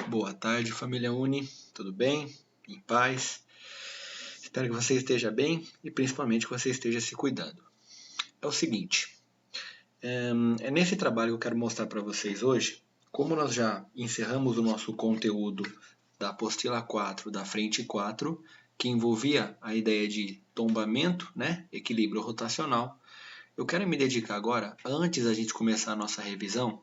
Boa tarde, família Uni. Tudo bem? Em paz? Espero que você esteja bem e principalmente que você esteja se cuidando. É o seguinte, é nesse trabalho que eu quero mostrar para vocês hoje, como nós já encerramos o nosso conteúdo da apostila 4, da frente 4, que envolvia a ideia de tombamento, né, equilíbrio rotacional, eu quero me dedicar agora, antes da gente começar a nossa revisão,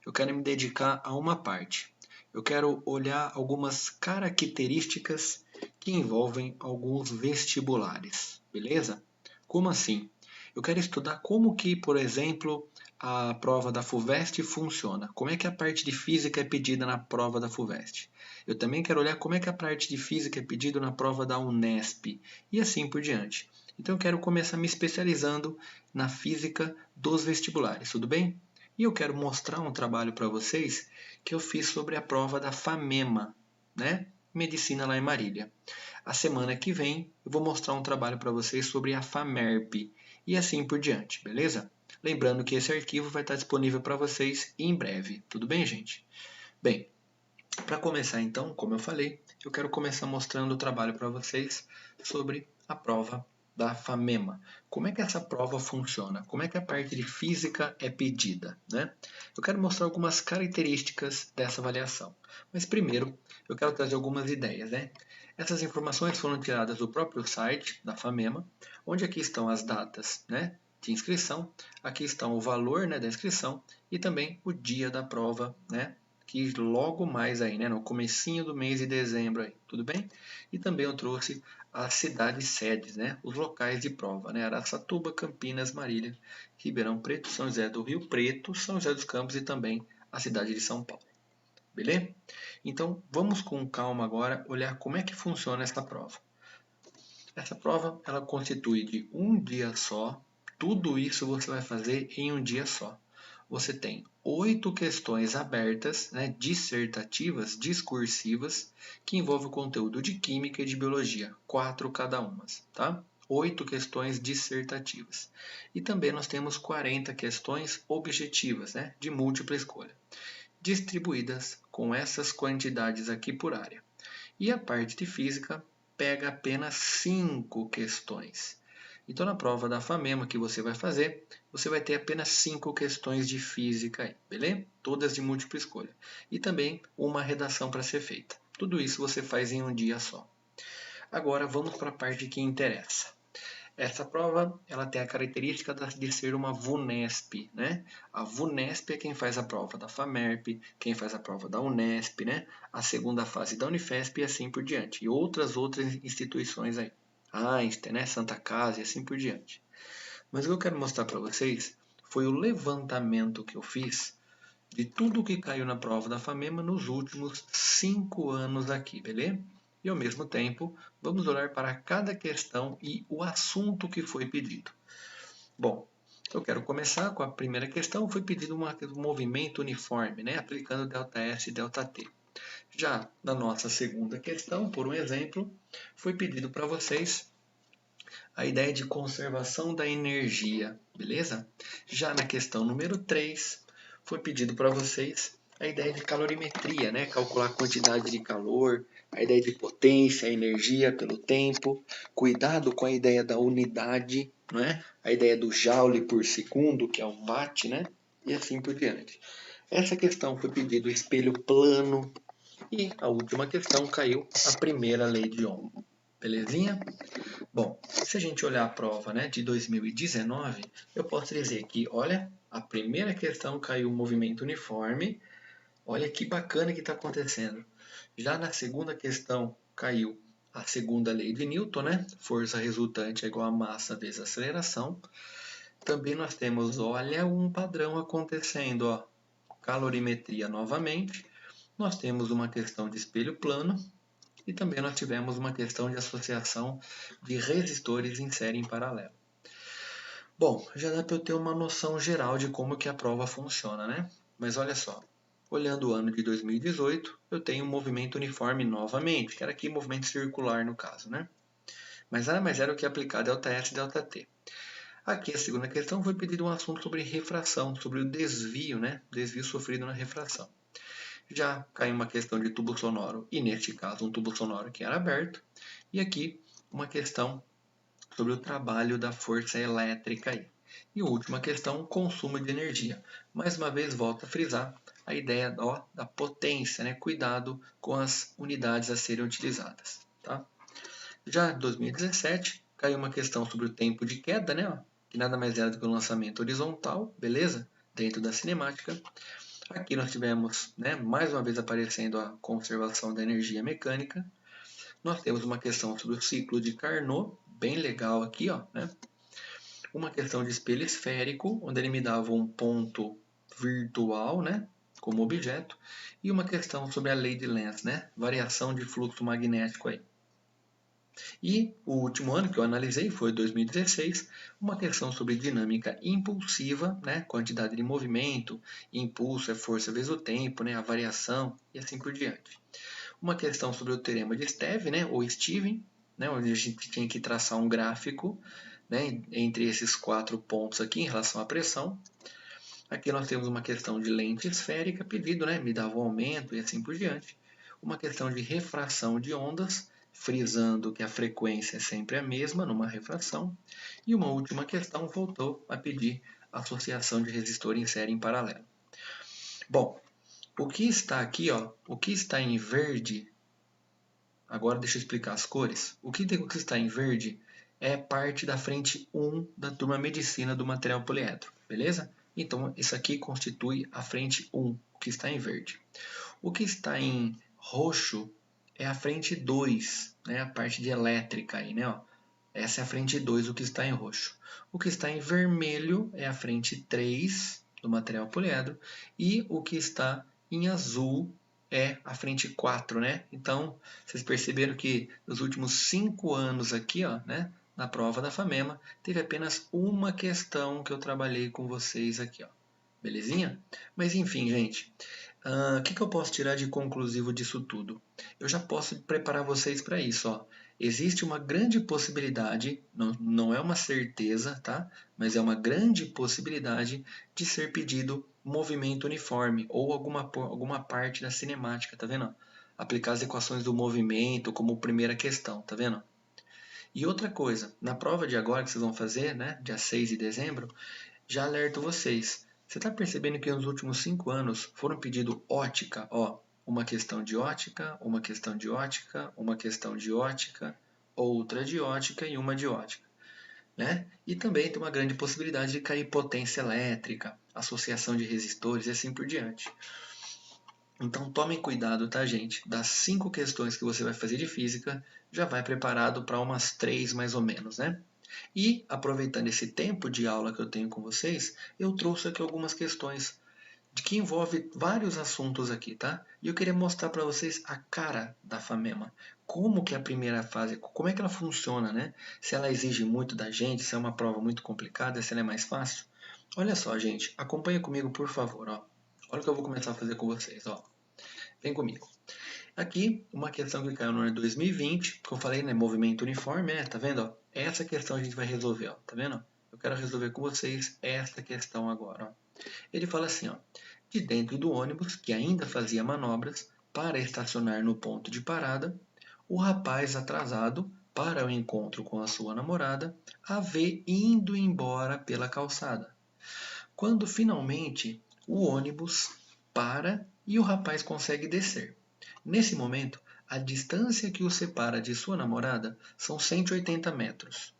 eu quero me dedicar a uma parte. Eu quero olhar algumas características que envolvem alguns vestibulares, beleza? Como assim? Eu quero estudar como que, por exemplo, a prova da FUVEST funciona. Como é que a parte de física é pedida na prova da FUVEST. Eu também quero olhar como é que a parte de física é pedida na prova da Unesp e assim por diante. Então eu quero começar me especializando na física dos vestibulares, tudo bem? E eu quero mostrar um trabalho para vocês que eu fiz sobre a prova da FAMEMA, né? Medicina lá em Marília. A semana que vem eu vou mostrar um trabalho para vocês sobre a FAMERP e assim por diante, beleza? Lembrando que esse arquivo vai estar disponível para vocês em breve, tudo bem, gente? Bem, para começar então, como eu falei, eu quero começar mostrando o trabalho para vocês sobre a prova da FAMEMA. Como é que essa prova funciona? Como é que a parte de física é pedida, né? Eu quero mostrar algumas características dessa avaliação. Mas primeiro, eu quero trazer algumas ideias, né? Essas informações foram tiradas do próprio site da FAMEMA, onde aqui estão as datas, né, de inscrição, aqui está o valor, né, da inscrição e também o dia da prova, né, que logo mais aí, né, no comecinho do mês de dezembro aí, tudo bem? E também eu trouxe as cidades sedes, né, os locais de prova, né, Araçatuba, Campinas, Marília, Ribeirão Preto, São José do Rio Preto, São José dos Campos e também a cidade de São Paulo. Beleza? Então, vamos com calma agora olhar como é que funciona essa prova. Essa prova, ela constitui de um dia só, tudo isso você vai fazer em um dia só. Você tem 8 questões abertas, né, dissertativas, discursivas, que envolvem o conteúdo de Química e de Biologia, 4 cada uma, tá? 8 questões dissertativas. E também nós temos 40 questões objetivas, né, de múltipla escolha, distribuídas com essas quantidades aqui por área. E a parte de Física pega apenas 5 questões. Então, na prova da FAMEMA que você vai fazer, você vai ter apenas 5 questões de física aí, beleza? Todas de múltipla escolha. E também uma redação para ser feita. Tudo isso você faz em um dia só. Agora, vamos para a parte que interessa. Essa prova ela tem a característica de ser uma VUNESP, né? A VUNESP é quem faz a prova da FAMERP, quem faz a prova da Unesp, né? A segunda fase da Unifesp e assim por diante. E outras instituições aí. Einstein, né? Santa Casa e assim por diante. Mas o que eu quero mostrar para vocês foi o levantamento que eu fiz de tudo que caiu na prova da FAMEMA nos últimos 5 anos aqui, beleza? E ao mesmo tempo, vamos olhar para cada questão e o assunto que foi pedido. Bom, eu quero começar com a primeira questão, foi pedido um movimento uniforme, né, aplicando ΔS e ΔT. Já na nossa segunda questão, por um exemplo, foi pedido para vocês a ideia de conservação da energia, beleza? Já na questão número 3, foi pedido para vocês a ideia de calorimetria, né? Calcular a quantidade de calor, a ideia de potência, a energia pelo tempo, cuidado com a ideia da unidade, não é? A ideia do joule por segundo, que é o watt, né? E assim por diante. Essa questão foi pedido espelho plano e a última questão caiu a primeira lei de Ohm. Belezinha? Bom, se a gente olhar a prova, né, de 2019, eu posso dizer que, olha, a primeira questão caiu o movimento uniforme. Olha que bacana que está acontecendo. Já na segunda questão caiu a segunda lei de Newton, né? Força resultante é igual a massa vezes aceleração. Também nós temos, olha, um padrão acontecendo, ó. Calorimetria novamente. Nós temos uma questão de espelho plano. E também nós tivemos uma questão de associação de resistores em série em paralelo. Bom, já dá para eu ter uma noção geral de como que a prova funciona, né? Mas olha só, olhando o ano de 2018, eu tenho um movimento uniforme novamente, que era aqui movimento circular no caso, né? Mas nada mais era o que aplicar ΔS e ΔT. Aqui a segunda questão foi pedido um assunto sobre refração, sobre o desvio, né? Desvio sofrido na refração. já caiu uma questão de tubo sonoro, e neste caso um tubo sonoro que era aberto, e aqui uma questão sobre o trabalho da força elétrica aí. E última questão, consumo de energia. Mais uma vez, volto a frisar a ideia da potência, né? Cuidado com as unidades a serem utilizadas. Tá? Já em 2017, caiu uma questão sobre o tempo de queda, né? Que nada mais era do que um lançamento horizontal, beleza? Dentro da cinemática. Aqui nós tivemos, né, mais uma vez aparecendo a conservação da energia mecânica. Nós temos uma questão sobre o ciclo de Carnot, bem legal aqui, ó, né? Uma questão de espelho esférico, onde ele me dava um ponto virtual, né, como objeto, e uma questão sobre a lei de Lenz, né, variação de fluxo magnético aí. E o último ano que eu analisei foi 2016, uma questão sobre dinâmica impulsiva, né, quantidade de movimento, impulso é força vezes o tempo, né, a variação e assim por diante. Uma questão sobre o teorema de Steve, né, ou Steven, né, onde a gente tinha que traçar um gráfico, né, entre esses 4 pontos aqui em relação à pressão. Aqui nós temos uma questão de lente esférica pedido, né, me dava um aumento e assim por diante. Uma questão de refração de ondas, frisando que a frequência é sempre a mesma numa refração. E uma última questão voltou a pedir associação de resistor em série em paralelo. Bom, o que está aqui, ó, o que está em verde, agora deixa eu explicar as cores. O que está em verde é parte da frente 1 da turma Medicina do material poliedro, beleza? Então, isso aqui constitui a frente 1, o que está em verde. O que está em roxo é a frente 2, né? A parte de elétrica aí, né? Ó. Essa é a frente 2, o que está em roxo. O que está em vermelho é a frente 3 do material poliedro e o que está em azul é a frente 4, né? Então, vocês perceberam que nos últimos 5 anos aqui, ó, né, na prova da FAMEMA, teve apenas uma questão que eu trabalhei com vocês aqui, ó. Belezinha? Mas enfim, gente, o que eu posso tirar de conclusivo disso tudo? Eu já posso preparar vocês para isso, ó. Existe uma grande possibilidade, não é uma certeza, tá? Mas é uma grande possibilidade de ser pedido movimento uniforme ou alguma parte da cinemática, tá vendo? Aplicar as equações do movimento como primeira questão, tá vendo? E outra coisa, na prova de agora que vocês vão fazer, né, dia 6 de dezembro, já alerto vocês. Você está percebendo que nos últimos 5 anos foram pedido ótica, ó, uma questão de ótica, uma questão de ótica, uma questão de ótica, outra de ótica e uma de ótica. Né? E também tem uma grande possibilidade de cair potência elétrica, associação de resistores e assim por diante. Então tomem cuidado, tá, gente? Das 5 questões que você vai fazer de física, já vai preparado para umas 3 mais ou menos, né? E, aproveitando esse tempo de aula que eu tenho com vocês, eu trouxe aqui algumas questões que envolvem vários assuntos aqui, tá? E eu queria mostrar para vocês a cara da FAMEMA. Como que é a primeira fase, como é que ela funciona, né? Se ela exige muito da gente, se é uma prova muito complicada, se ela é mais fácil. Olha só, gente, acompanha comigo, por favor, ó. Olha o que eu vou começar a fazer com vocês, ó. Vem comigo. Aqui, uma questão que caiu no ano 2020, que eu falei, né, movimento uniforme, tá vendo? Ó? Essa questão a gente vai resolver, ó, tá vendo? Eu quero resolver com vocês esta questão agora. Ó. Ele fala assim, ó, de dentro do ônibus, que ainda fazia manobras para estacionar no ponto de parada, o rapaz atrasado para o encontro com a sua namorada a vê indo embora pela calçada. Quando finalmente o ônibus para e o rapaz consegue descer. Nesse momento, a distância que o separa de sua namorada são 180 metros.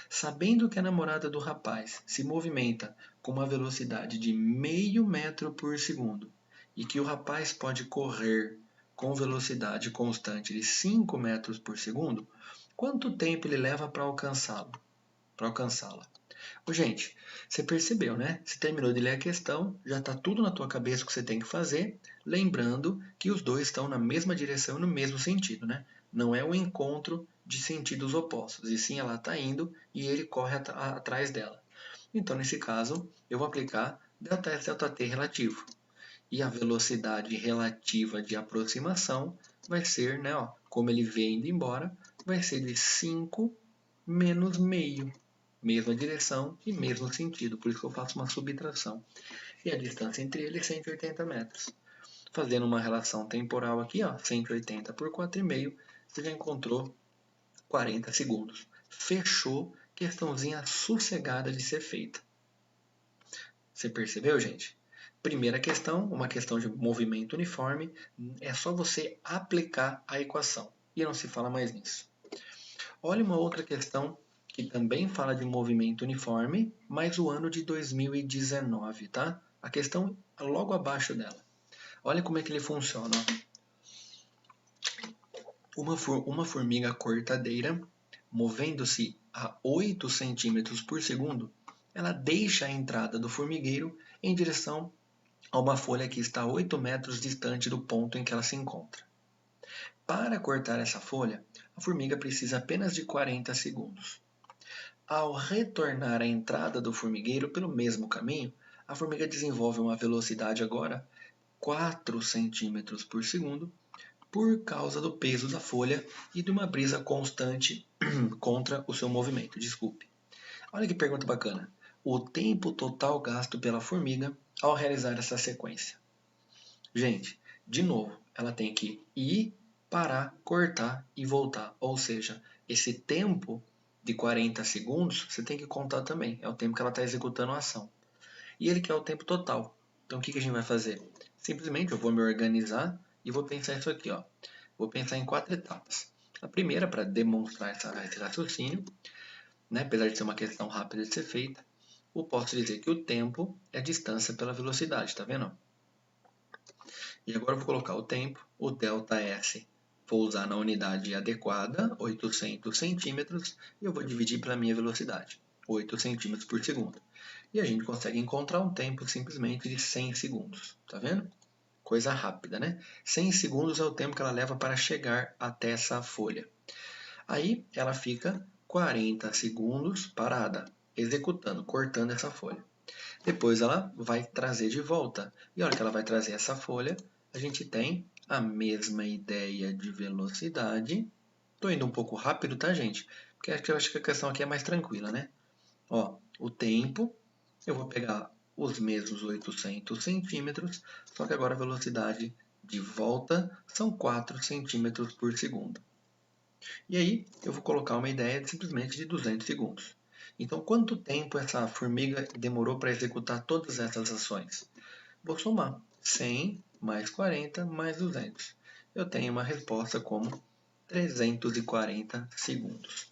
Sabendo que a namorada do rapaz se movimenta com uma velocidade de meio metro por segundo e que o rapaz pode correr com velocidade constante de 5 metros por segundo, quanto tempo ele leva para alcançá-la? Gente, você percebeu, né? Você terminou de ler a questão, já está tudo na tua cabeça o que você tem que fazer, lembrando que os dois estão na mesma direção e no mesmo sentido, né? Não é um encontro de sentidos opostos, e sim ela está indo e ele corre atrás dela. Então, nesse caso, eu vou aplicar ΔS ΔT relativo. E a velocidade relativa de aproximação vai ser, né, ó, como ele vem indo embora, vai ser de 5 menos meio. Mesma direção e mesmo sentido, por isso que eu faço uma subtração. E a distância entre eles é 180 metros. Fazendo uma relação temporal aqui, ó, 180 por 4,5, você já encontrou 40 segundos. Fechou, questãozinha sossegada de ser feita. Você percebeu, gente? Primeira questão, uma questão de movimento uniforme, é só você aplicar a equação. E não se fala mais nisso. Olha uma outra questão que também fala de movimento uniforme, mas o ano de 2019, tá? A questão logo abaixo dela. Olha como é que ele funciona. Uma formiga cortadeira, movendo-se a 8 centímetros por segundo, ela deixa a entrada do formigueiro em direção a uma folha que está 8 metros distante do ponto em que ela se encontra. Para cortar essa folha, a formiga precisa apenas de 40 segundos. Ao retornar à entrada do formigueiro pelo mesmo caminho, a formiga desenvolve uma velocidade agora 4 centímetros por segundo por causa do peso da folha e de uma brisa constante contra o seu movimento. Desculpe. Olha que pergunta bacana. O tempo total gasto pela formiga ao realizar essa sequência. Gente, de novo, ela tem que ir, parar, cortar e voltar. Ou seja, esse tempo de 40 segundos, você tem que contar também. É o tempo que ela está executando a ação. E ele quer o tempo total. Então o que a gente vai fazer? Simplesmente eu vou me organizar e vou pensar isso aqui. Ó. Vou pensar em 4 etapas. A primeira, para demonstrar esse raciocínio, né, apesar de ser uma questão rápida de ser feita, eu posso dizer que o tempo é a distância pela velocidade, tá vendo? E agora eu vou colocar o tempo, o ΔS, vou usar na unidade adequada, 800 centímetros, e eu vou dividir pela minha velocidade, 8 centímetros por segundo. E a gente consegue encontrar um tempo simplesmente de 100 segundos, tá vendo? Coisa rápida, né? 100 segundos é o tempo que ela leva para chegar até essa folha. Aí ela fica 40 segundos parada, executando, cortando essa folha. Depois ela vai trazer de volta. E a hora que ela vai trazer essa folha, a gente tem a mesma ideia de velocidade. Estou indo um pouco rápido, tá, gente? Porque eu acho que a questão aqui é mais tranquila, né? Ó, o tempo, eu vou pegar os mesmos 800 centímetros, só que agora a velocidade de volta são 4 centímetros por segundo. E aí eu vou colocar uma ideia simplesmente de 200 segundos. Então, quanto tempo essa formiga demorou para executar todas essas ações? Vou somar 100 mais 40 mais 200. Eu tenho uma resposta como 340 segundos.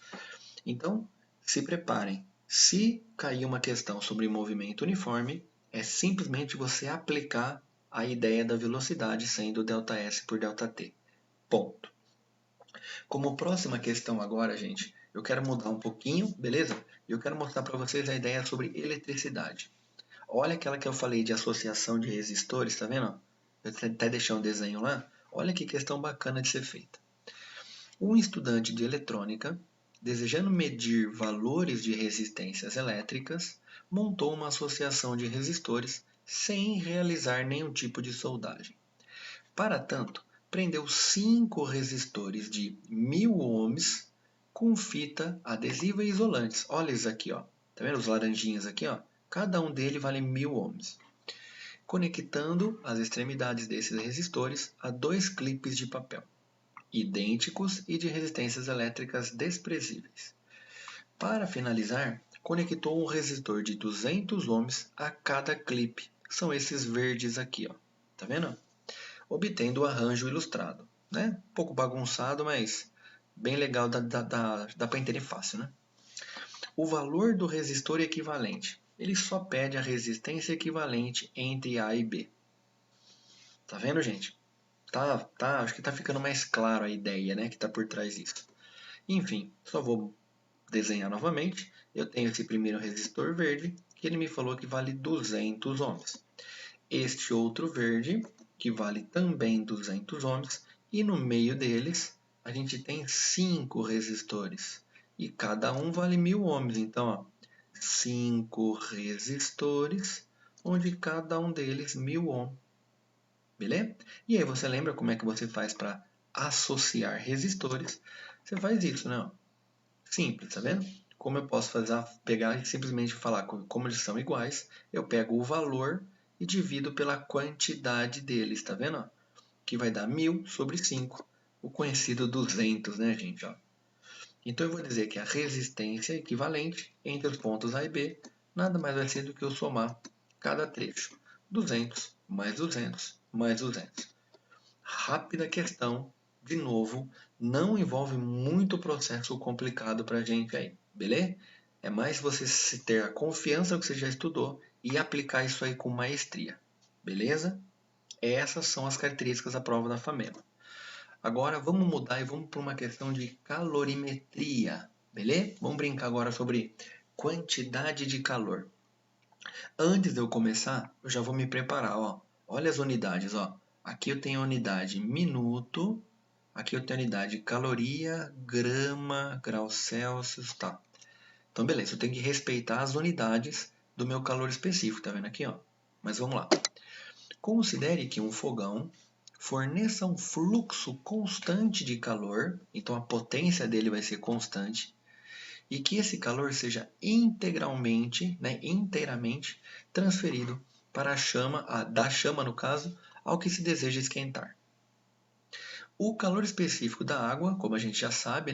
Então, se preparem. Se cair uma questão sobre movimento uniforme, é simplesmente você aplicar a ideia da velocidade sendo ΔS por ΔT. Ponto. Como próxima questão agora, gente, eu quero mudar um pouquinho, beleza? E eu quero mostrar para vocês a ideia sobre eletricidade. Olha aquela que eu falei de associação de resistores, tá vendo? Eu até deixei um desenho lá. Olha que questão bacana de ser feita. Um estudante de eletrônica, desejando medir valores de resistências elétricas, montou uma associação de resistores sem realizar nenhum tipo de soldagem. Para tanto, prendeu 5 resistores de 1000 ohms com fita adesiva e isolantes. Olha isso aqui, ó. Tá vendo os laranjinhas aqui, ó? Cada um deles vale 1000 ohms. Conectando as extremidades desses resistores a 2 clipes de papel, idênticos e de resistências elétricas desprezíveis. Para finalizar, conectou um resistor de 200 ohms a cada clipe. São esses verdes aqui, ó. Tá vendo? Obtendo o arranjo ilustrado, né? Um pouco bagunçado, mas bem legal, dá para entender fácil, né? O valor do resistor equivalente. Ele só pede a resistência equivalente entre A e B. Tá vendo, gente? Acho que tá ficando mais claro a ideia, né, que tá por trás disso. Enfim, só vou desenhar novamente. Eu tenho esse primeiro resistor verde, que ele me falou que vale 200 ohms. Este outro verde, que vale também 200 ohms, e no meio deles a gente tem 5 resistores, e cada um vale 1000 ohms. Então, ó, 5 resistores, onde cada um deles 1000 ohms. Beleza? E aí você lembra como é que você faz para associar resistores? Você faz isso, né? Simples, tá vendo? Como eu posso pegar e simplesmente falar como eles são iguais, eu pego o valor e divido pela quantidade deles, tá vendo? Ó? Que vai dar 1000 sobre 5, o conhecido 200, né, gente? Ó. Então eu vou dizer que a resistência equivalente entre os pontos A e B nada mais vai ser do que eu somar cada trecho. 200 mais 200 mais 200. Rápida questão, de novo, não envolve muito processo complicado para a gente aí, beleza? É mais você ter a confiança que você já estudou e aplicar isso aí com maestria, beleza? Essas são as características da prova da FAMEMA. Agora vamos mudar e vamos para uma questão de calorimetria, beleza? Vamos brincar agora sobre quantidade de calor. Antes de eu começar, eu já vou me preparar, ó. Olha as unidades, ó. Aqui eu tenho a unidade minuto, aqui eu tenho a unidade caloria, grama, grau Celsius, tá. Então beleza, eu tenho que respeitar as unidades do meu calor específico, tá vendo aqui, ó? Mas vamos lá. Considere que um fogão forneça um fluxo constante de calor, então a potência dele vai ser constante, e que esse calor seja integralmente, inteiramente transferido para a chama, da chama no caso, ao que se deseja esquentar. O calor específico da água, como a gente já sabe,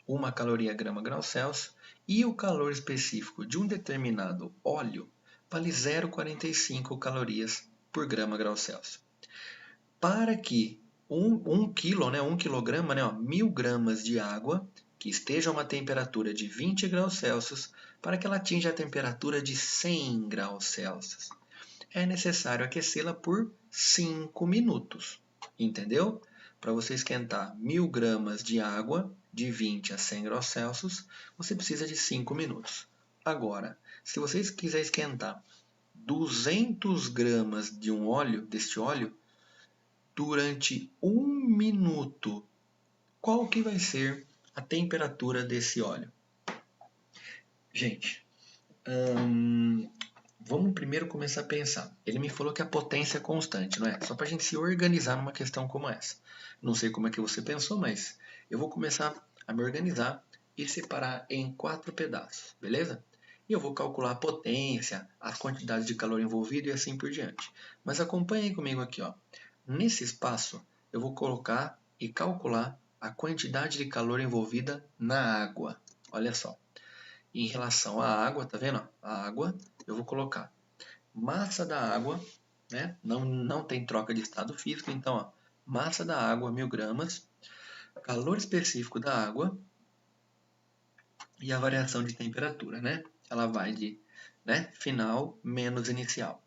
1 caloria grama grau Celsius, e o calor específico de um determinado óleo vale 0,45 calorias por grama grau Celsius. Para que 1 quilograma, 1000 gramas de água que esteja a uma temperatura de 20 graus Celsius, para que ela atinja a temperatura de 100 graus Celsius, é necessário aquecê-la por 5 minutos. Entendeu? Para você esquentar 1000 gramas de água de 20 a 100 graus Celsius, você precisa de 5 minutos. Agora, se você quiser esquentar 200 gramas de deste óleo, durante 1 minuto, qual que vai ser a temperatura desse óleo? Gente, vamos primeiro começar a pensar. Ele me falou que a potência é constante, não é? Só para a gente se organizar numa questão como essa. Não sei como é que você pensou, mas eu vou começar a me organizar e separar em 4 pedaços, beleza? E eu vou calcular a potência, as quantidades de calor envolvido e assim por diante. Mas acompanhe comigo aqui, ó. Nesse espaço, eu vou colocar e calcular a quantidade de calor envolvida na água. Olha só. Em relação à água, tá vendo? A água, eu vou colocar massa da água, né? Não tem troca de estado físico, então, ó, massa da água, 1000 gramas, calor específico da água e a variação de temperatura, né? Ela vai de final menos inicial.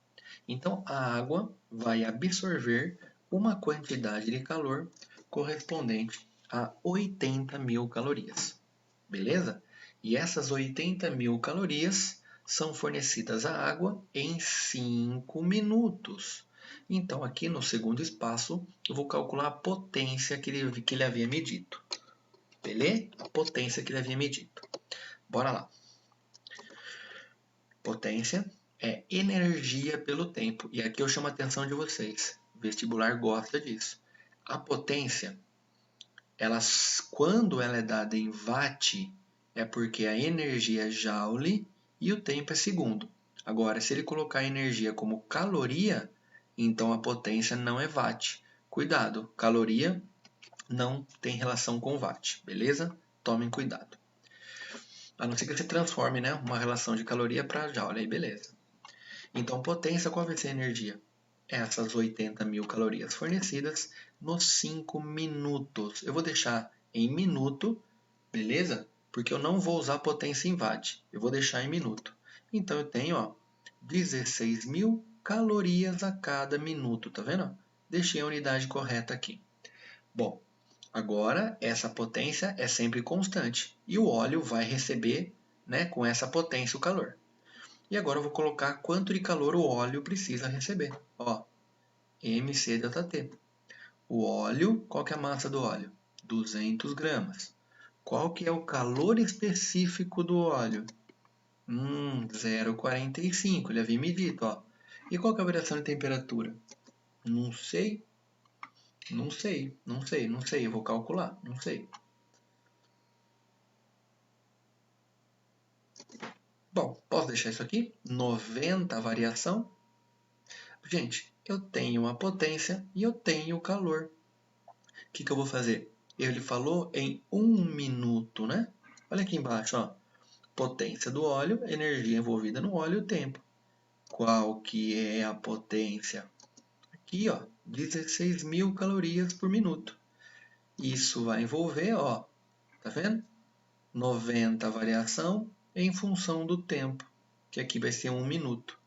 Então, a água vai absorver uma quantidade de calor correspondente a 80.000 calorias. Beleza? E essas 80.000 calorias são fornecidas à água em 5 minutos. Então, aqui no segundo espaço, eu vou calcular a potência que ele havia medido. Beleza? A potência que ele havia medido. Bora lá. Potência é energia pelo tempo. E aqui eu chamo a atenção de vocês. O vestibular gosta disso. A potência, quando ela é dada em watt, é porque a energia é joule e o tempo é segundo. Agora, se ele colocar a energia como caloria, então a potência não é watt. Cuidado, caloria não tem relação com watt, beleza? Tomem cuidado. A não ser que você transforme uma relação de caloria para joule, aí beleza. Então, potência, qual vai ser a energia? Essas 80.000 calorias fornecidas nos 5 minutos. Eu vou deixar em minuto, beleza? Porque eu não vou usar potência em watt. Eu vou deixar em minuto. Então, eu tenho 16.000 calorias a cada minuto. Tá vendo? Deixei a unidade correta aqui. Bom, agora essa potência é sempre constante. E o óleo vai receber com essa potência o calor. E agora eu vou colocar quanto de calor o óleo precisa receber. Ó, mc∆T. O óleo, qual que é a massa do óleo? 200 gramas. Qual que é o calor específico do óleo? 0,45. Ele havia medido, ó. E qual que é a variação de temperatura? Não sei. Não sei. Eu vou calcular. Não sei. Bom, posso deixar isso aqui? 90 a variação. Gente, eu tenho a potência e eu tenho o calor. O que eu vou fazer? Ele falou em 1 minuto, né? Olha aqui embaixo, ó. Potência do óleo, energia envolvida no óleo e o tempo. Qual que é a potência? Aqui, ó, 16.000 calorias por minuto. Isso vai envolver, ó, tá vendo? 90 variação em função do tempo, que aqui vai ser 1 minuto.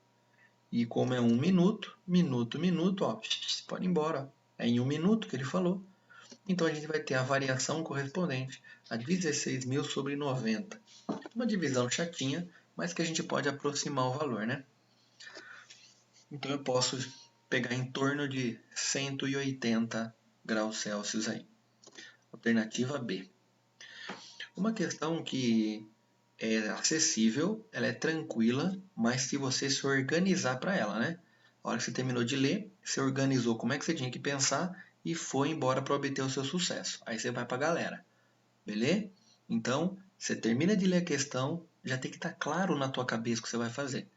E como é 1 minuto, minuto, ó, pode ir embora. Ó. É em 1 minuto que ele falou. Então a gente vai ter a variação correspondente a 16.000 sobre 90. Uma divisão chatinha, mas que a gente pode aproximar o valor, né? Então eu posso pegar em torno de 180 graus Celsius aí. Alternativa B. Uma questão que é acessível, ela é tranquila, mas se você se organizar para ela, né? A hora que você terminou de ler, você organizou como é que você tinha que pensar e foi embora para obter o seu sucesso. Aí você vai para a galera, beleza? Então, você termina de ler a questão, já tem que estar claro na tua cabeça o que você vai fazer.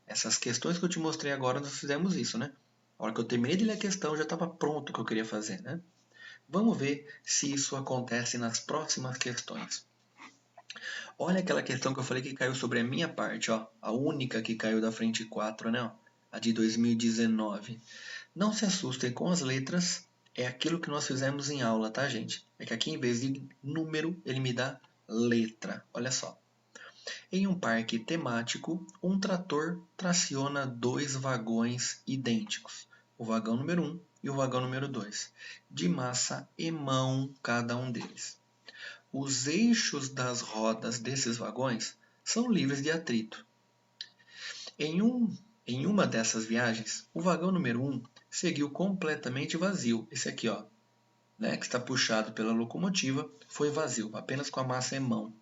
Essas questões que eu te mostrei agora, nós fizemos isso, né? A hora que eu terminei de ler a questão, já estava pronto o que eu queria fazer, né? Vamos ver se isso acontece nas próximas questões. Olha aquela questão que eu falei que caiu sobre a minha parte, ó. A única que caiu da frente 4, né? Ó, a de 2019. Não se assustem com as letras, é aquilo que nós fizemos em aula, tá, gente? É que aqui, em vez de número, ele me dá letra. Olha só. Em um parque temático, um trator traciona 2 vagões idênticos, o vagão número 1 e o vagão número 2, de massa e mão cada um deles. Os eixos das rodas desses vagões são livres de atrito. Em uma dessas viagens, o vagão número 1 seguiu completamente vazio. Esse aqui, ó, né, que está puxado pela locomotiva, foi vazio, apenas com a massa em mão.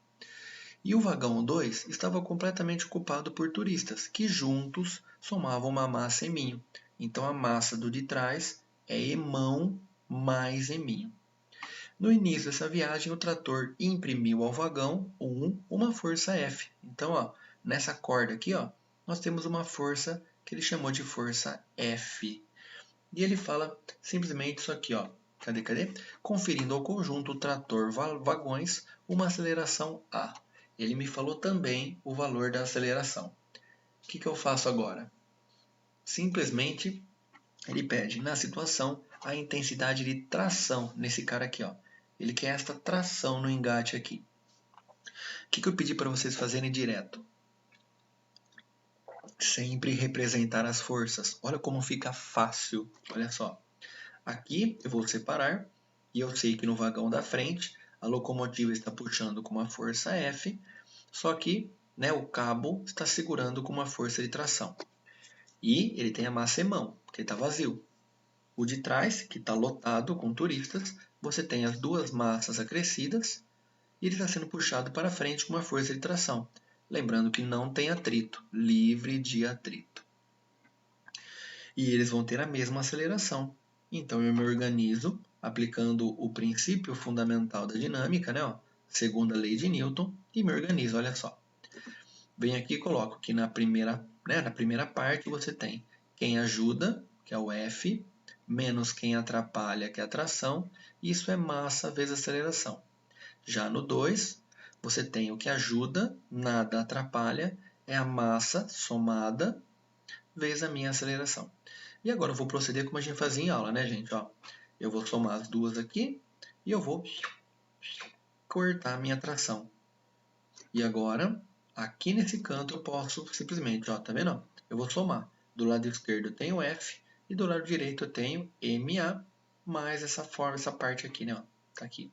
E o vagão 2 estava completamente ocupado por turistas, que juntos somavam uma massa eminho. Então a massa do de trás é emão mais eminho. No início dessa viagem, o trator imprimiu ao vagão 1 uma força F. Então, ó, nessa corda aqui, ó, nós temos uma força que ele chamou de força F. E ele fala simplesmente isso aqui, ó. Cadê? Conferindo ao conjunto trator vagões uma aceleração A. Ele me falou também o valor da aceleração. O que eu faço agora? Simplesmente, ele pede, na situação, a intensidade de tração nesse cara aqui, ó. Ele quer esta tração no engate aqui. O que eu pedi para vocês fazerem direto? Sempre representar as forças. Olha como fica fácil. Olha só. Aqui eu vou separar e eu sei que no vagão da frente a locomotiva está puxando com uma força F, só que, né, o cabo está segurando com uma força de tração. E ele tem a massa em mão, porque está vazio. O de trás, que está lotado com turistas, você tem as duas massas acrescidas e ele está sendo puxado para frente com uma força de tração. Lembrando que não tem atrito, livre de atrito. E eles vão ter a mesma aceleração. Então eu me organizo aplicando o princípio fundamental da dinâmica, né, ó, segunda lei de Newton, e me organizo, olha só. Venho aqui e coloco que na primeira parte você tem quem ajuda, que é o F, menos quem atrapalha, que é a tração, e isso é massa vezes aceleração. Já no 2, você tem o que ajuda, nada atrapalha, é a massa somada vezes a minha aceleração. E agora eu vou proceder como a gente fazia em aula, né, gente? Ó, eu vou somar as duas aqui e eu vou cortar a minha tração. E agora, aqui nesse canto eu posso simplesmente, ó, tá vendo? Eu vou somar. Do lado esquerdo eu tenho F e do lado direito eu tenho MA mais essa parte aqui, né? Ó, tá aqui.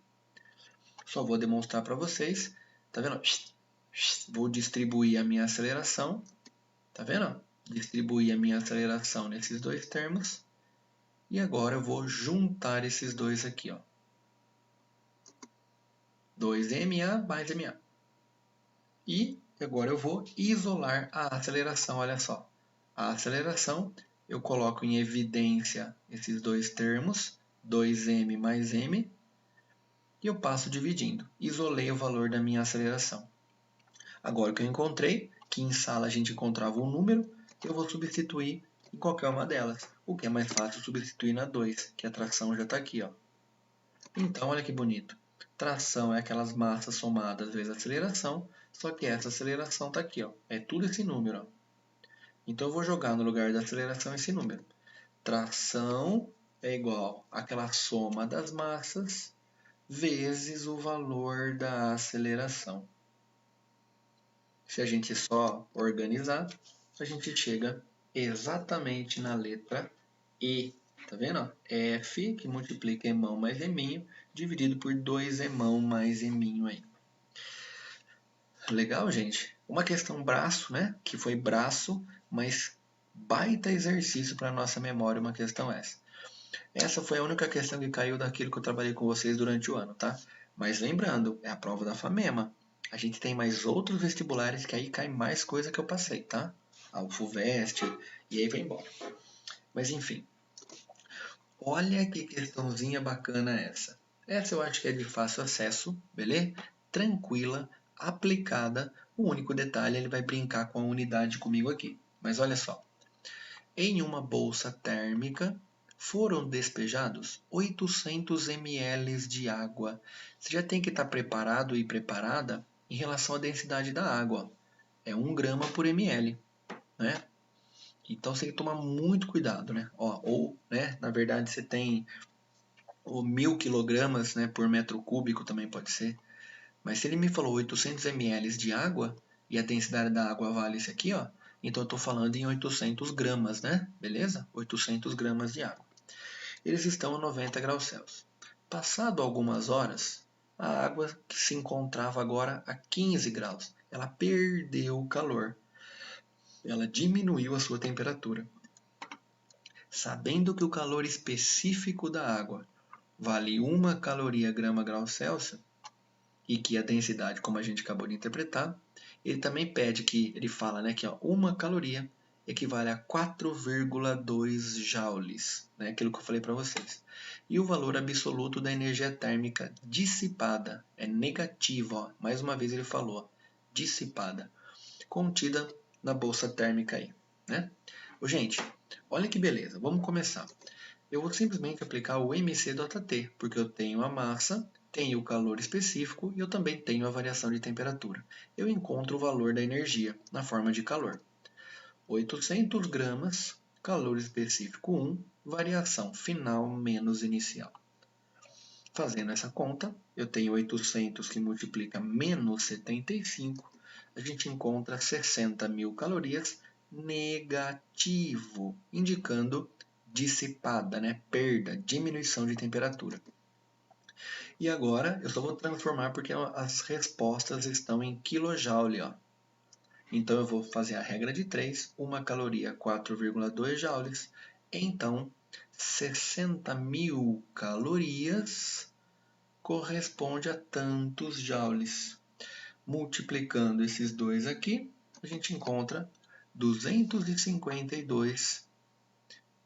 Só vou demonstrar para vocês, tá vendo? Vou distribuir a minha aceleração, tá vendo? Distribuir a minha aceleração nesses dois termos. E agora eu vou juntar esses dois aqui, ó. 2MA mais MA. E agora eu vou isolar a aceleração, olha só. A aceleração, eu coloco em evidência esses dois termos, 2M mais M, e eu passo dividindo. Isolei o valor da minha aceleração. Agora que eu encontrei, que em sala a gente encontrava um número, eu vou substituir em qualquer uma delas. O que é mais fácil substituir na 2, que a tração já está aqui, ó. Então, olha que bonito. Tração é aquelas massas somadas vezes a aceleração, só que essa aceleração está aqui, ó. É tudo esse número, ó. Então, eu vou jogar no lugar da aceleração esse número. Tração é igual àquela soma das massas vezes o valor da aceleração. Se a gente só organizar, a gente chega exatamente na letra E. Tá vendo? F, que multiplica emão mais eminho, dividido por 2 emão mais eminho aí. Legal, gente? Uma questão braço, né? Que foi braço, mas baita exercício para a nossa memória uma questão essa. Essa foi a única questão que caiu daquilo que eu trabalhei com vocês durante o ano, tá? Mas lembrando, é a prova da FAMEMA. A gente tem mais outros vestibulares que aí cai mais coisa que eu passei, tá? A UFUVEST, e aí vai embora. Mas enfim. Olha que questãozinha bacana essa. Essa eu acho que é de fácil acesso, beleza? Tranquila, aplicada. O único detalhe, ele vai brincar com a unidade comigo aqui. Mas olha só. Em uma bolsa térmica, foram despejados 800 ml de água. Você já tem que estar preparado e preparada em relação à densidade da água. É 1 grama por ml, né? Então você tem que tomar muito cuidado, né? Ou, né, na verdade, você tem 1000 kg, né, por metro cúbico também pode ser. Mas se ele me falou 800 ml de água, e a densidade da água vale esse aqui, ó, então eu estou falando em 800 gramas, né? Beleza? 800 gramas de água. Eles estão a 90 graus Celsius. Passado algumas horas, a água que se encontrava agora a 15 graus, ela perdeu o calor. Ela diminuiu a sua temperatura. Sabendo que o calor específico da água vale 1 caloria grama grau Celsius, e que a densidade, como a gente acabou de interpretar, ele também pede que, ele fala, né, que ó, 1 caloria equivale a 4,2 joules, né, aquilo que eu falei para vocês. E o valor absoluto da energia térmica dissipada é negativo, ó, mais uma vez ele falou, dissipada, contida na bolsa térmica aí, né? Gente, olha que beleza, vamos começar. Eu vou simplesmente aplicar o mc.t, porque eu tenho a massa, tenho o calor específico e eu também tenho a variação de temperatura. Eu encontro o valor da energia na forma de calor. 800 gramas, calor específico 1, variação final menos inicial. Fazendo essa conta, eu tenho 800 que multiplica menos 75, a gente encontra 60.000 calorias negativo, indicando dissipada, né? Perda, diminuição de temperatura. E agora eu só vou transformar porque as respostas estão em kilojoule, ó. Então eu vou fazer a regra de 3, 1 caloria 4,2 joules, então 60.000 calorias corresponde a tantos joules. Multiplicando esses dois aqui, a gente encontra 252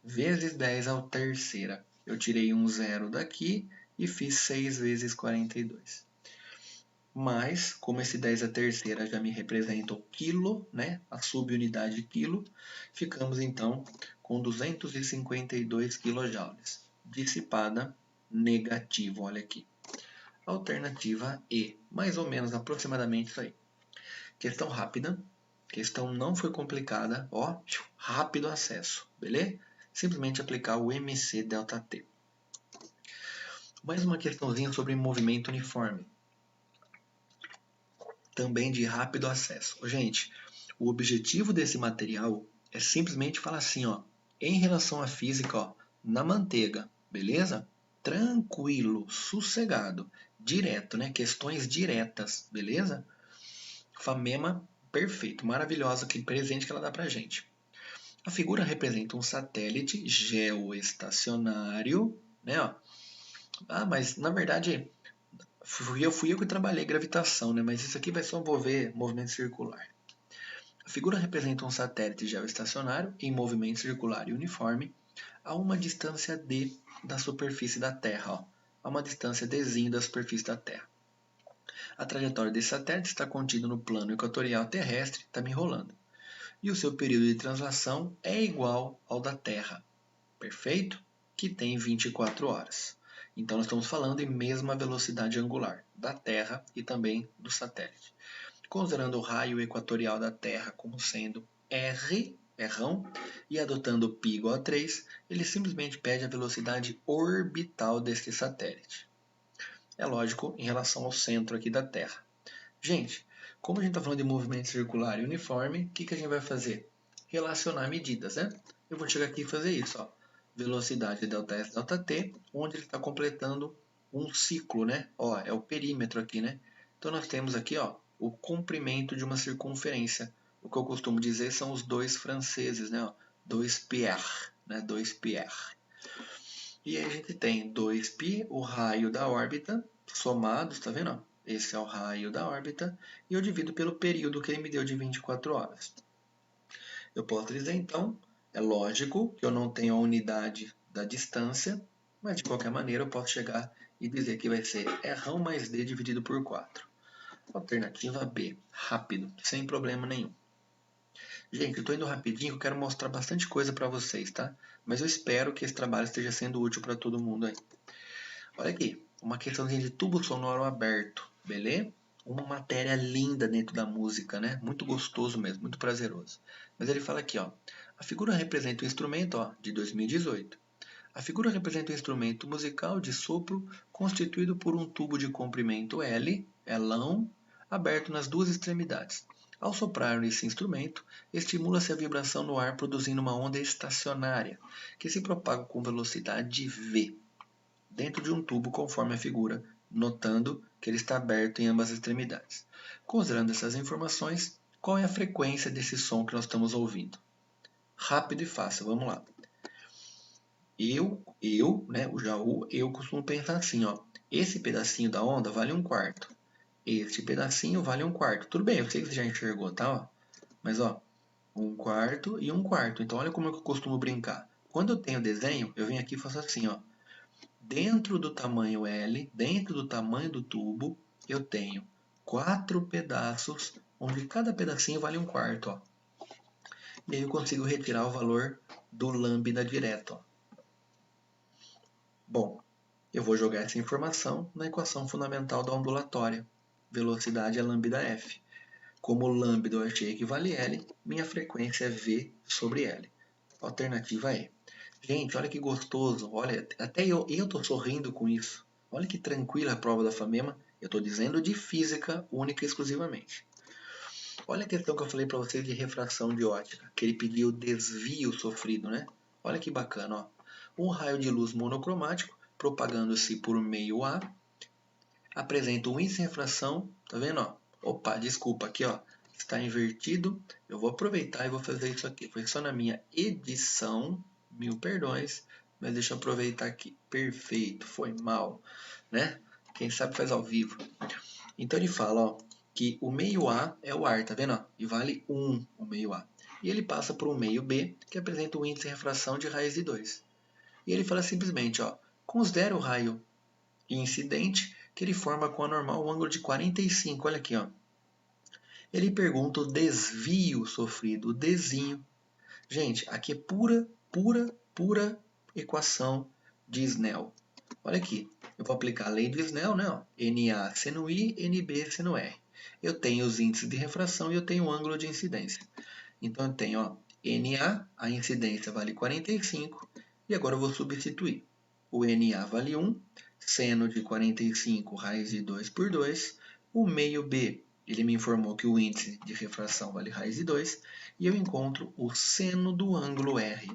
vezes 10 à terceira. Eu tirei um zero daqui e fiz 6 vezes 42. Mas, como esse 10 à terceira já me representa o quilo, né, a subunidade quilo, ficamos então com 252 kJ. Dissipada, negativo, olha aqui. Alternativa E, mais ou menos aproximadamente isso aí. Questão rápida, questão não foi complicada, ó, rápido acesso, beleza? Simplesmente aplicar o mc.t. Mais uma questãozinha sobre movimento uniforme. Também de rápido acesso. Gente, o objetivo desse material é simplesmente falar assim, ó, em relação à física, ó, na manteiga, beleza? Tranquilo, sossegado, direto, né? Questões diretas, beleza? FAMEMA, perfeito, maravilhosa, que presente que ela dá pra gente. A figura representa um satélite geoestacionário, né? Ó. Mas na verdade fui eu que trabalhei gravitação, né? Mas isso aqui vai só envolver movimento circular. A figura representa um satélite geoestacionário em movimento circular e uniforme a uma distância d da superfície da Terra, ó. A uma distância dzinho da superfície da Terra. A trajetória desse satélite está contida no plano equatorial terrestre, está me enrolando. e o seu período de translação é igual ao da Terra, perfeito? Que tem 24 horas. Então, nós estamos falando em mesma velocidade angular da Terra e também do satélite. Considerando o raio equatorial da Terra como sendo R, rão, e adotando π igual a 3, ele simplesmente pede a velocidade orbital deste satélite. É lógico, em relação ao centro aqui da Terra. Gente, como a gente está falando de movimento circular e uniforme, o que a gente vai fazer? Relacionar medidas, né? Eu vou chegar aqui e fazer isso, ó. Velocidade ΔS, ΔT, onde ele está completando um ciclo, né? Ó, é o perímetro aqui, né? Então nós temos aqui, ó, o comprimento de uma circunferência. O que eu costumo dizer são os dois franceses, né? 2πr, né? 2πr. E aí a gente tem 2π, o raio da órbita, somados, tá vendo? Esse é o raio da órbita, e eu divido pelo período que ele me deu de 24 horas. Eu posso dizer, então, é lógico que eu não tenho a unidade da distância, mas de qualquer maneira eu posso chegar e dizer que vai ser rão mais d dividido por 4. Alternativa B, rápido, sem problema nenhum. Gente, eu estou indo rapidinho, eu quero mostrar bastante coisa para vocês, tá? Mas eu espero que esse trabalho esteja sendo útil para todo mundo aí. Olha aqui, uma questãozinha de tubo sonoro aberto, beleza? Uma matéria linda dentro da música, né? Muito gostoso mesmo, muito prazeroso. Mas ele fala aqui, ó, a figura representa o instrumento, ó, de 2018. A figura representa um instrumento musical de sopro constituído por um tubo de comprimento L, Lão, aberto nas duas extremidades. Ao soprar esse instrumento, estimula-se a vibração no ar produzindo uma onda estacionária, que se propaga com velocidade v, dentro de um tubo conforme a figura, notando que ele está aberto em ambas as extremidades. Considerando essas informações, qual é a frequência desse som que nós estamos ouvindo? Rápido e fácil, vamos lá. Né, o Jaú, eu costumo pensar assim, ó, esse pedacinho da onda vale 1/4. Este pedacinho vale 1/4. Tudo bem, eu sei que você já enxergou, tá? Ó, mas, ó, 1/4 e 1/4. Então, olha como eu costumo brincar. Quando eu tenho desenho, eu venho aqui e faço assim, ó. Dentro do tamanho L, dentro do tamanho do tubo, eu tenho 4 pedaços, onde cada pedacinho vale 1/4, ó. E aí eu consigo retirar o valor do lambda direto, ó. Bom, eu vou jogar essa informação na equação fundamental da ondulatória. Velocidade é lambda f. Como lambda eu achei que vale L, minha frequência é V sobre L. Alternativa E. Gente, olha que gostoso. Olha, até eu estou sorrindo com isso. Olha que tranquila a prova da FAMEMA. Eu estou dizendo de física única e exclusivamente. Olha a questão que eu falei para vocês de refração de ótica, que ele pediu desvio sofrido, né? Olha que bacana, ó. Um raio de luz monocromático, propagando-se por meio A, apresenta um índice de refração, tá vendo? Ó? Opa, desculpa, aqui ó, está invertido. Eu vou aproveitar e vou fazer isso aqui. Foi só na minha edição, mil perdões, mas deixa eu aproveitar aqui. Perfeito, foi mal, né? Quem sabe faz ao vivo. Então ele fala, ó, que o meio A é o ar, tá vendo? Ó? E vale 1 o meio A. E ele passa por um meio B, que apresenta o índice de refração de raiz de 2. E ele fala simplesmente, ó, considera o raio incidente que ele forma com a normal um ângulo de 45. Olha aqui, ó. Ele pergunta o desvio sofrido, o desinho. Gente, aqui é pura equação de Snell. Olha aqui, eu vou aplicar a lei de Snell, né? Ó. NA seno I, NB seno R. Eu tenho os índices de refração e eu tenho o ângulo de incidência. Então eu tenho, ó, NA, a incidência vale 45, e agora eu vou substituir. O NA vale 1, seno de 45 raiz de 2 por 2, o meio B, ele me informou que o índice de refração vale raiz de 2, e eu encontro o seno do ângulo R.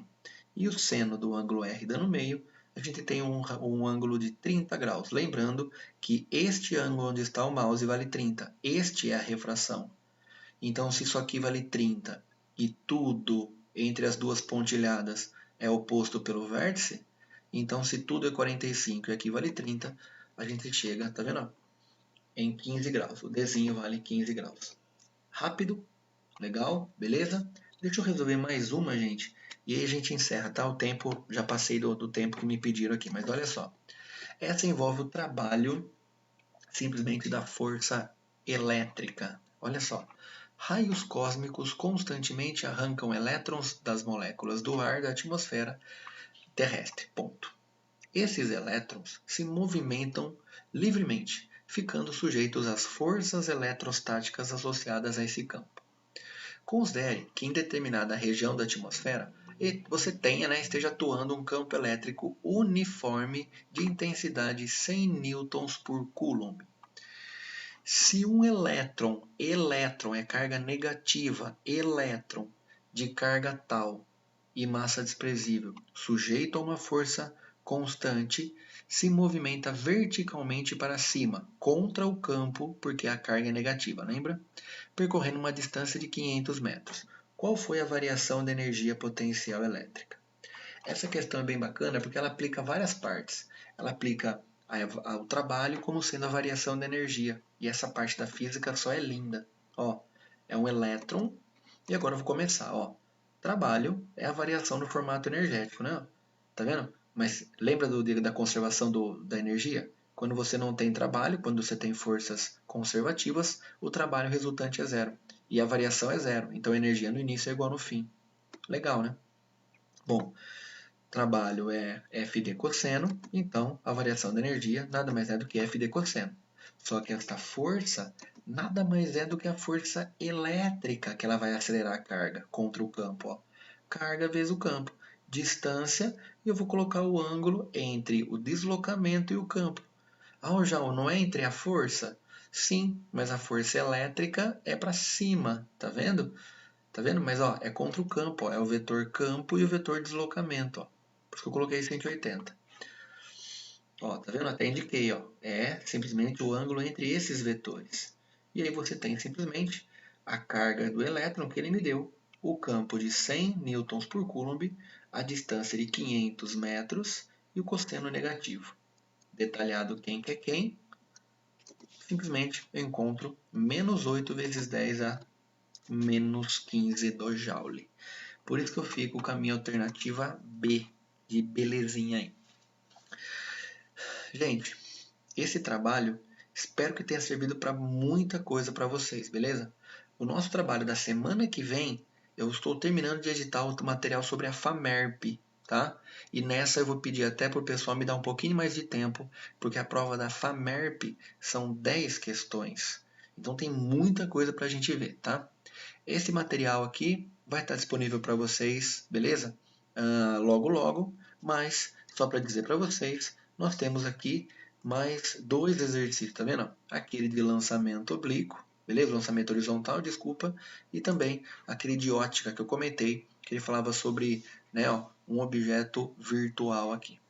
E o seno do ângulo R dando meio, a gente tem um ângulo de 30 graus. Lembrando que este ângulo onde está o mouse vale 30. Este é a refração. Então, se isso aqui vale 30 e tudo entre as duas pontilhadas é oposto pelo vértice, então se tudo é 45 e aqui vale 30, a gente chega, tá vendo? Em 15 graus. O desenho vale 15 graus. Rápido, legal, beleza? Deixa eu resolver mais uma, gente. E aí a gente encerra, tá? O tempo, já passei do tempo que me pediram aqui, mas olha só. Essa envolve o trabalho simplesmente da força elétrica. Olha só. raios cósmicos constantemente arrancam elétrons das moléculas do ar da atmosfera terrestre. Ponto. Esses elétrons se movimentam livremente, ficando sujeitos às forças eletrostáticas associadas a esse campo. Considere que em determinada região da atmosfera você esteja atuando um campo elétrico uniforme de intensidade 100 newtons por coulomb. Se um elétron é carga negativa, elétron de carga tal e massa desprezível, sujeito a uma força constante, se movimenta verticalmente para cima, contra o campo, porque a carga é negativa, lembra? Percorrendo uma distância de 500 metros. Qual foi a variação da energia potencial elétrica? Essa questão é bem bacana porque ela aplica várias partes. Ela aplica ao trabalho como sendo a variação da energia. E essa parte da física só é linda. Ó, é um elétron. E agora eu vou começar. Ó, trabalho é a variação do formato energético, né? Tá vendo? Mas lembra da conservação da energia? Quando você não tem trabalho, quando você tem forças conservativas, o trabalho resultante é zero. E a variação é zero. Então a energia no início é igual no fim. Legal, né? Bom, trabalho é FD cosseno, então a variação da energia nada mais é do que FD cosseno. Só que esta força nada mais é do que a força elétrica que ela vai acelerar a carga contra o campo. Ó. Carga vezes o campo. Distância, e eu vou colocar o ângulo entre o deslocamento e o campo. Ah, já não é entre a força? Sim, mas a força elétrica é para cima, tá vendo? Tá vendo? Mas ó, é contra o campo, ó, é o vetor campo e o vetor deslocamento. Ó. Por isso que eu coloquei 180. Ó, tá vendo? Até indiquei. Ó. É simplesmente o ângulo entre esses vetores. E aí você tem simplesmente a carga do elétron que ele me deu, o campo de 100 newtons por coulomb, a distância de 500 metros e o cosseno negativo. Detalhado quem que é quem, simplesmente eu encontro menos 8 vezes 10 a menos 15 do Joule. Por isso que eu fico com a minha alternativa B, de belezinha aí. Gente, esse trabalho espero que tenha servido para muita coisa para vocês, beleza? O nosso trabalho da semana que vem, eu estou terminando de editar o material sobre a FAMERP, tá? E nessa eu vou pedir até para o pessoal me dar um pouquinho mais de tempo, porque a prova da FAMERP são 10 questões. Então tem muita coisa para a gente ver, tá? Esse material aqui vai estar disponível para vocês, beleza? Logo, logo, mas só para dizer para vocês, nós temos aqui mais 2 exercícios, tá vendo? Aquele de lançamento oblíquo, beleza? Lançamento horizontal, desculpa, e também aquele de ótica que eu comentei, que ele falava sobre, né, ó, um objeto virtual aqui.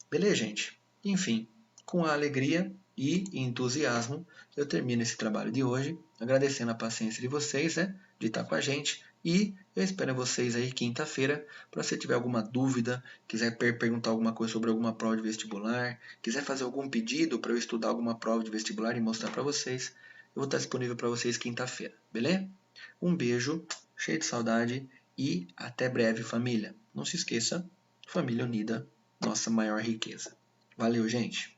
Beleza, gente? Enfim, com a alegria e entusiasmo, eu termino esse trabalho de hoje, agradecendo a paciência de vocês, né, de estar com a gente, e eu espero vocês aí quinta-feira, para se tiver alguma dúvida, quiser perguntar alguma coisa sobre alguma prova de vestibular, quiser fazer algum pedido para eu estudar alguma prova de vestibular e mostrar para vocês, eu vou estar disponível para vocês quinta-feira, beleza? Um beijo, cheio de saudade e até breve, família. Não se esqueça, família unida, nossa maior riqueza. Valeu, gente!